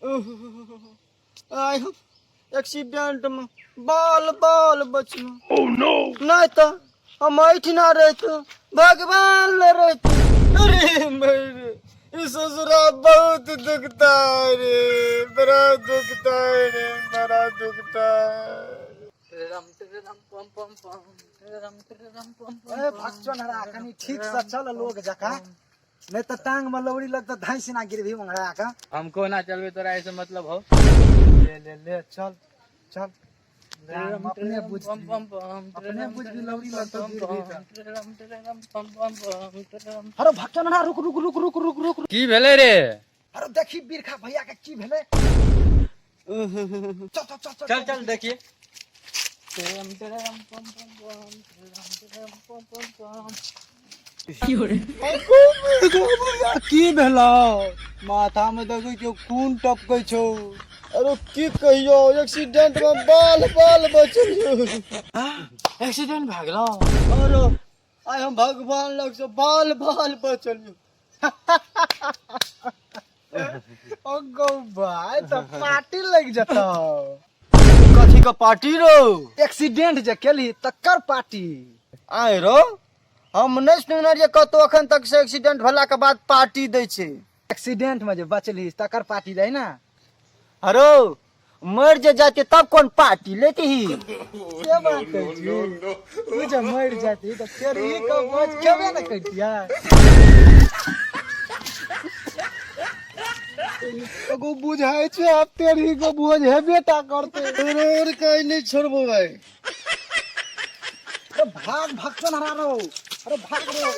आय हम एक्सीडेंट में बाल बाल बचलो। Oh no. नहीं तो हम ऐठना रहते, भगवान ले रहते। अरे मेरे इस ससुरा बहुत दुखता है रे, बड़ा दुखता है रे, बड़ा दुखता है। ठीक से चल लोग जका नहीं तो टांग में लौड़ी लगता धाई ना गिरभी मंगड़ा का। हमको ना चलवे तोरा ऐसे मतलब हो। ले ले ले चल चल अपने बुझ भी लौड़ी लगता गिरभी अरे भक्तन ना रुक रुक रुक रुक रुक रुक की भेले रे? अरे देखी बिरखा भैया के की भेले। चल चल चल चल चल देखिए। की भेला माथा में देखो क्यों खून टपकै छौ। अरे की कहियो एक्सीडेंट में बाल बाल बचलियो। एक्सीडेंट भ गेलो। अरे आय हम भगवान लग से बाल बाल बचलियो। ओ गौ भाई तो पार्टी लग जता। कथी का पार्टी रो? एक्सीडेंट जे केली तकर पार्टी। आय रो हम नहीं सुनने जे कतो अखन तक से एक्सीडेंट भला के बाद पार्टी दै छे। एक्सीडेंट में जे बचली तकर पार्टी दै ना। अरे मर जे जाते तब कौन पार्टी लेती ही? क्या बात है जी? तू जब मर जाती तो फिर ही को बच केबे न करतिया। एगो बुझाई छे आप तेरी को बुझ है बेटा करते। और कहीं नहीं छोड़बो भाई। अरे भाग भक्तन हरा रो। अरे भाग रो।